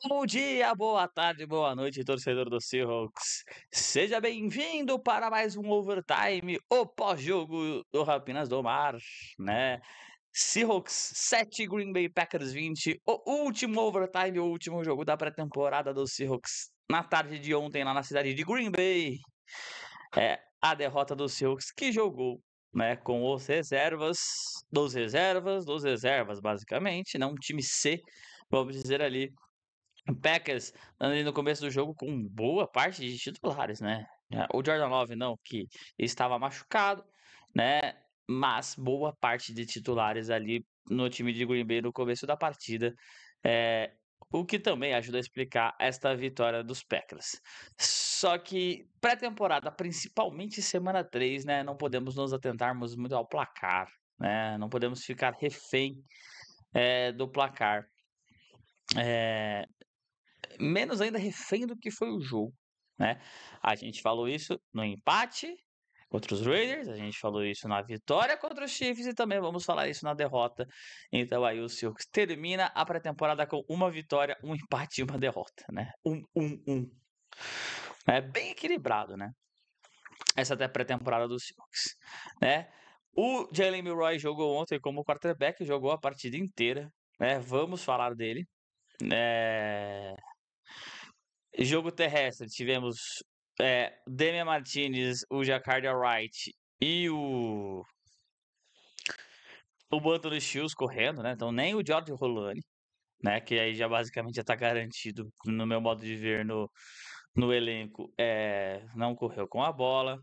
Bom dia, boa tarde, boa noite, torcedor do Seahawks. Seja bem-vindo para mais um Overtime, o pós-jogo do Rapinas do Mar, né? Seahawks 7, Green Bay Packers 20, o último Overtime, o último jogo da pré-temporada do Seahawks. Na tarde de ontem, lá na cidade de Green Bay, a derrota do Seahawks que jogou, né, com os dos reservas, basicamente, né? Um time C, vamos dizer ali. Packers ali no começo do jogo com boa parte de titulares, né? O Jordan Love não, que estava machucado, né? Mas boa parte de titulares ali no time de Green Bay no começo da partida. É, o que também ajuda a explicar esta vitória dos Packers. Só que pré-temporada, principalmente semana 3, né? Não podemos nos atentarmos muito ao placar, né? Não podemos ficar refém do placar. Menos ainda refém do que foi o jogo, né? A gente falou isso no empate contra os Raiders, a gente falou isso na vitória contra os Chiefs e também vamos falar isso na derrota. Então aí o Seahawks termina a pré-temporada com uma vitória, um empate e uma derrota, né? 1-1-1. É bem equilibrado, né? Essa até pré-temporada do Seahawks, né? O Jalen Milroy jogou ontem como quarterback, jogou a partida inteira, né? Vamos falar dele. Jogo terrestre, tivemos Damian Martinez, o Jacardia Wright e o Anthony Shields correndo, né? Então nem o George Holani, né? Que aí já basicamente já tá garantido, no meu modo de ver, no elenco, não correu com a bola.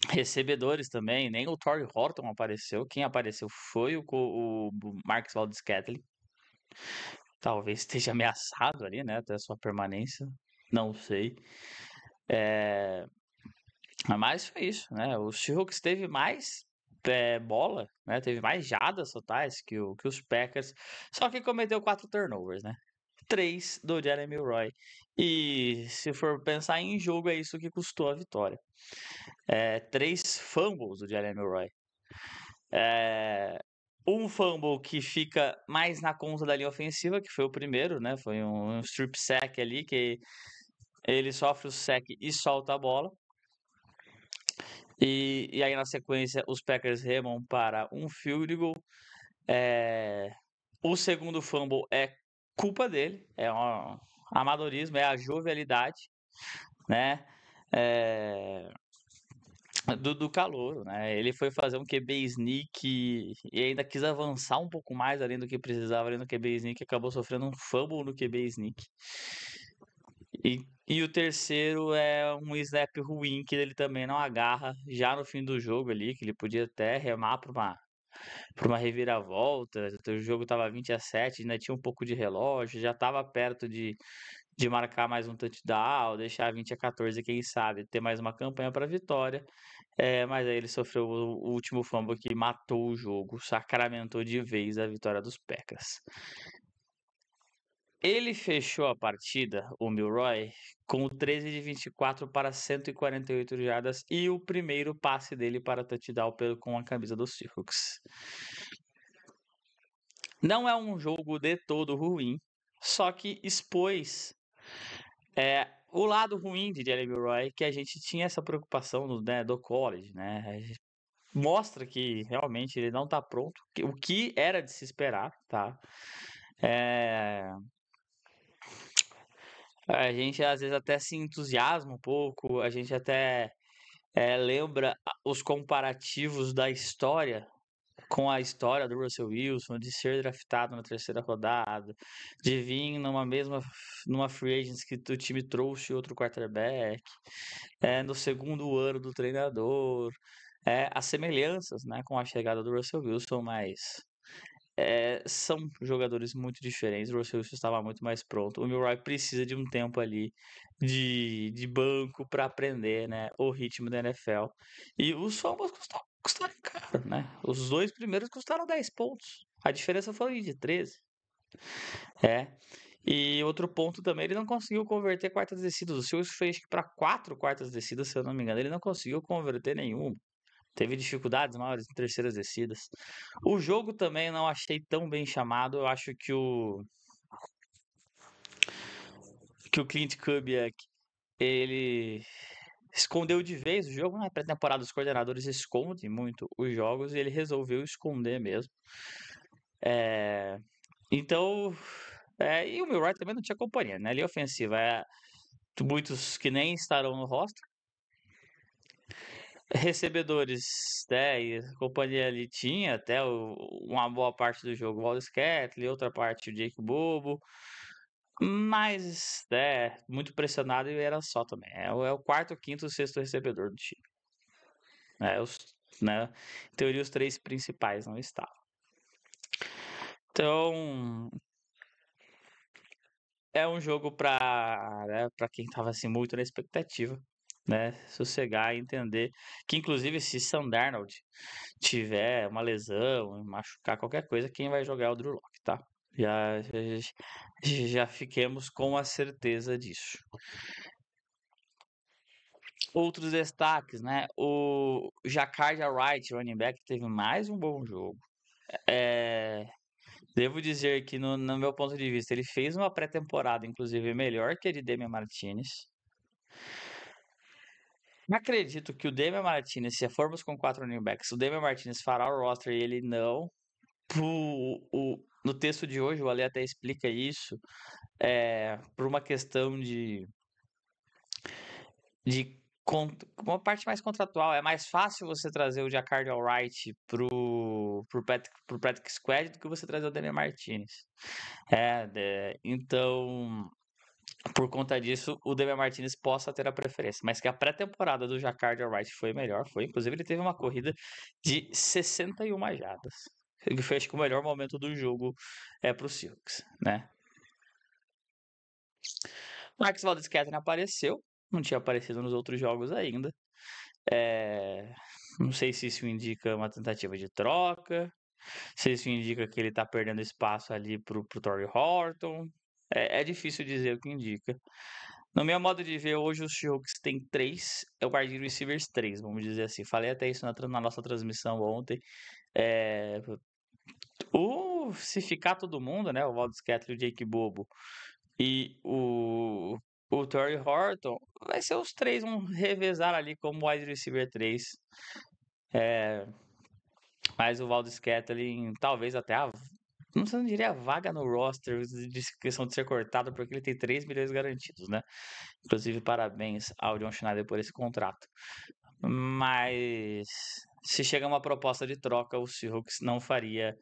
Recebedores também, nem o Torrey Horton apareceu. Quem apareceu foi o Marcus Valdes-Scantling. Talvez esteja ameaçado ali, né? Até a sua permanência. Não sei. Mas foi isso, né? O Seahawks teve mais bola, né? Teve mais jadas totais que os Packers. Só que cometeu 4 turnovers, né? 3 do Jeremy Roy. E se for pensar em jogo, é isso que custou a vitória. 3 fumbles do Jeremy Roy. Um fumble que fica mais na conta da linha ofensiva, que foi o primeiro, né? Foi um strip sack ali, que ele sofre o sack e solta a bola. E aí, na sequência, os Packers remam para um field goal. O segundo fumble é culpa dele, é um amadorismo, é a jovialidade, né? Do calouro, né? Ele foi fazer um QB sneak e ainda quis avançar um pouco mais além do que precisava ali no QB sneak, acabou sofrendo um fumble no QB sneak. E o terceiro é um snap ruim que ele também não agarra já no fim do jogo ali, que ele podia até remar para uma reviravolta. O jogo estava 20-7, ainda tinha um pouco de relógio, já estava perto de marcar mais um touchdown, deixar 20-14, quem sabe, ter mais uma campanha para vitória. Mas aí ele sofreu o último fumble que matou o jogo, sacramentou de vez a vitória dos Packers. Ele fechou a partida, o Milroy, com 13 de 24 para 148 jardas e o primeiro passe dele para touchdown com a camisa dos Seahawks. Não é um jogo de todo ruim, só que expôs o lado ruim de Jeremy Roy, que a gente tinha essa preocupação do college, né? Mostra que realmente ele não está pronto, o que era de se esperar, tá? A gente às vezes até se entusiasma um pouco, a gente até lembra os comparativos da história com a história do Russell Wilson, de ser draftado na terceira rodada, de vir numa free agency que o time trouxe outro quarterback, no segundo ano do treinador, as semelhanças, né, com a chegada do Russell Wilson, mas são jogadores muito diferentes. O Russell Wilson estava muito mais pronto. O Milroy precisa de um tempo ali de banco para aprender, né, o ritmo da NFL. E os fumbles custaram caro, né? Os dois primeiros custaram 10 pontos. A diferença foi de 13. E outro ponto também, ele não conseguiu converter quartas descidas. O Seahawks fez para 4 quartas descidas, se eu não me engano. Ele não conseguiu converter nenhuma. Teve dificuldades maiores em terceiras descidas. O jogo também não achei tão bem chamado. Eu acho que que o Clint Kubiak, ele escondeu de vez o jogo. Na pré-temporada, os coordenadores escondem muito os jogos e ele resolveu esconder mesmo. Então, e o Milroy também não tinha companhia, né? Ali ofensiva, muitos que nem estarão no roster. Recebedores, né? E a companhia ali tinha até uma boa parte do jogo o Valdez Scantling, outra parte o Jake Bobo. Mas, muito pressionado e era só também. É o quarto, quinto, sexto recebedor do time. Né? Em teoria, os três principais não estavam. Então, é um jogo para quem tava assim, muito na expectativa, né? Sossegar e entender que, inclusive, se Sam Darnold tiver uma lesão, machucar qualquer coisa, quem vai jogar é o Drew Lock, tá? Já fiquemos com a certeza disso. Outros destaques, né? O Jacardia Wright, running back, teve mais um bom jogo. Devo dizer que, no meu ponto de vista, ele fez uma pré-temporada, inclusive, melhor que a de Damian Martinez. Acredito que o Damian Martinez, se formos com 4 running backs, o Damian Martinez fará o roster e ele não. No texto de hoje, o Ale até explica isso, por uma questão de uma parte mais contratual. É mais fácil você trazer o Jacardi Alright pro Practice Squad do que você trazer o Damian Martinez. Então, por conta disso, o Damian Martinez possa ter a preferência. Mas que a pré-temporada do Jacardi Alright foi melhor, foi. Inclusive, ele teve uma corrida de 61 jardas. Que foi, acho que, o melhor momento do jogo pro Seahawks, né? Max Valdez-Scantling apareceu, não tinha aparecido nos outros jogos ainda. Não sei se isso indica uma tentativa de troca, se isso indica que ele tá perdendo espaço ali pro Torrey Horton. É difícil dizer o que indica. No meu modo de ver, hoje os Seahawks têm 3, o wide receivers 3, vamos dizer assim. Falei até isso na nossa transmissão ontem. Se ficar todo mundo, né? O Valdez-Scantling, o Jake Bobo e o Torrey Horton, vai ser os três, vão revezar ali como wide receiver 3. Mas o Valdez-Scantling, talvez até não diria vaga no roster de questão de ser cortado, porque ele tem 3 milhões garantidos, né? Inclusive, parabéns ao John Schneider por esse contrato. Mas se chega uma proposta de troca, o Seahawks não faria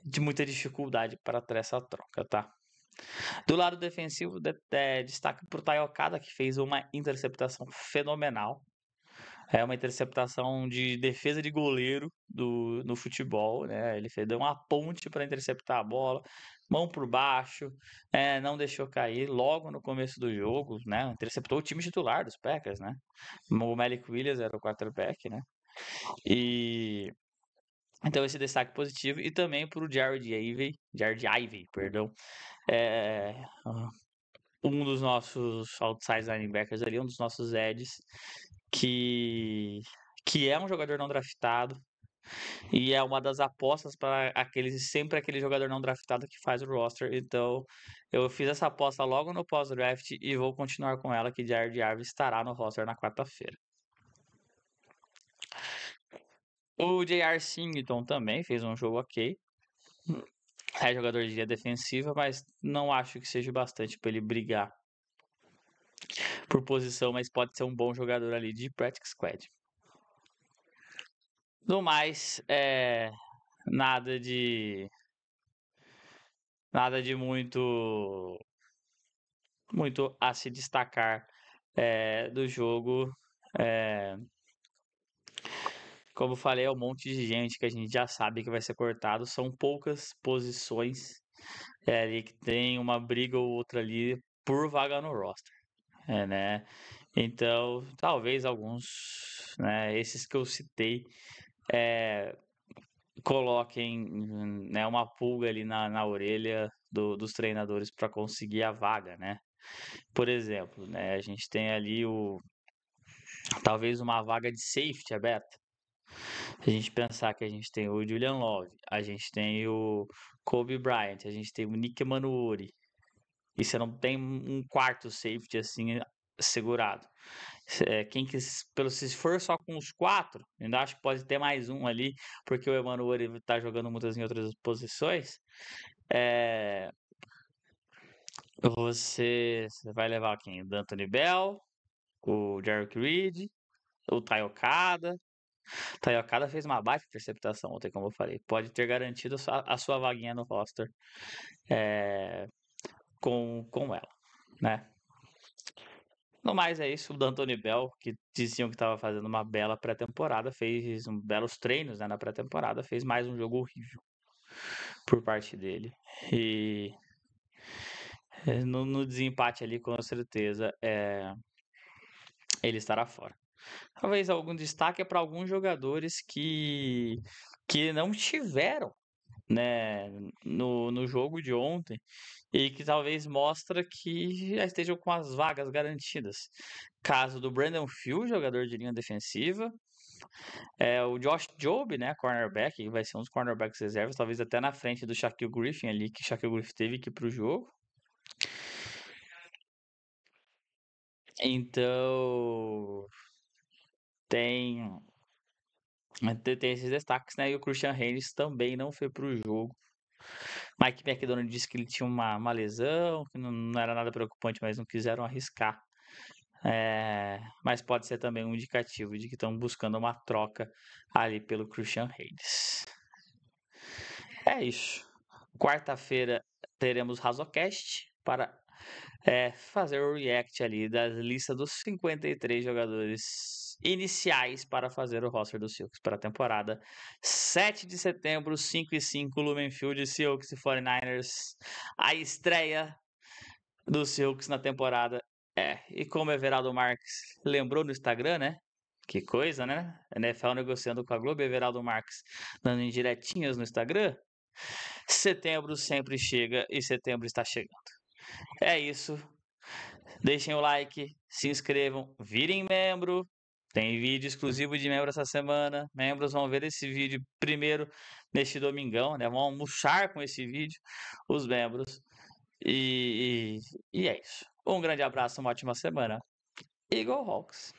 de muita dificuldade para ter essa troca, tá? Do lado defensivo, destaque para o Tai Okada, que fez uma interceptação fenomenal. É uma interceptação de defesa de goleiro no futebol, né? Ele deu uma ponte para interceptar a bola, mão por baixo, não deixou cair logo no começo do jogo, né? Interceptou o time titular dos Packers, né? O Malik Williams era o quarterback, né? Então esse destaque positivo e também para o Jared Ivey, perdão, um dos nossos outside linebackers ali, um dos nossos edges, que é um jogador não draftado e é uma das apostas para sempre aquele jogador não draftado que faz o roster. Então eu fiz essa aposta logo no pós-draft e vou continuar com ela, que Jared Ivey estará no roster na quarta-feira. O J.R. Singleton também fez um jogo ok. É jogador de linha defensiva, mas não acho que seja bastante para ele brigar por posição, mas pode ser um bom jogador ali de practice squad. No mais, nada de muito a se destacar do jogo. Como eu falei, é um monte de gente que a gente já sabe que vai ser cortado. São poucas posições ali que tem uma briga ou outra ali por vaga no roster. Né? Então, talvez alguns, né, esses que eu citei, coloquem, né, uma pulga ali na orelha dos treinadores para conseguir a vaga, né? Por exemplo, né, a gente tem ali talvez uma vaga de safety aberta. Se a gente pensar que a gente tem o Julian Love, a gente tem o Kobe Bryant, a gente tem o Nick Emanuori E você não tem um quarto safety assim segurado. Se for só com os 4, ainda acho que pode ter mais um ali, porque o Emmanuel ele tá jogando muitas em outras posições. Você vai levar quem? O D'Anthony Bell, o Derrick Reed, o Tai Okada. O Tai Okada fez uma baita interceptação ontem, como eu falei. Pode ter garantido a sua vaguinha no roster com ela, né? No mais é isso, o D'Anthony Bell, que diziam que estava fazendo uma bela pré-temporada, fez belos treinos, né, na pré-temporada, fez mais um jogo horrível por parte dele. E no desempate ali, com certeza, ele estará fora. Talvez algum destaque é para alguns jogadores que não tiveram, né, no jogo de ontem e que talvez mostra que já estejam com as vagas garantidas. Caso do Brandon Field, jogador de linha defensiva, o Josh Jobe, né, cornerback, que vai ser um dos cornerbacks reservas, talvez até na frente do Shaquille Griffin ali, que o Shaquille Griffin teve que ir pro jogo. Então, tem tem esses destaques, né? E o Christian Haynes também não foi pro jogo. Mike McDonald disse que ele tinha uma lesão, que não era nada preocupante, mas não quiseram arriscar. Mas pode ser também um indicativo de que estão buscando uma troca ali pelo Christian Haynes. É isso. Quarta-feira teremos Razocast para fazer o react ali das listas dos 53 jogadores iniciais para fazer o roster do Seahawks para a temporada 7 de setembro, 5-5, Lumenfield, Seahawks e 49ers, a estreia do Seahawks na temporada. E como Everaldo Marques lembrou no Instagram, né? Que coisa, né? NFL negociando com a Globo, Everaldo Marques dando indiretinhas no Instagram. Setembro sempre chega e setembro está chegando. É isso. Deixem o like, se inscrevam, virem membro. Tem vídeo exclusivo de membro essa semana. Membros vão ver esse vídeo primeiro neste domingão, né? Vão almoçar com esse vídeo os membros. E é isso. Um grande abraço, uma ótima semana. E Go Hawks!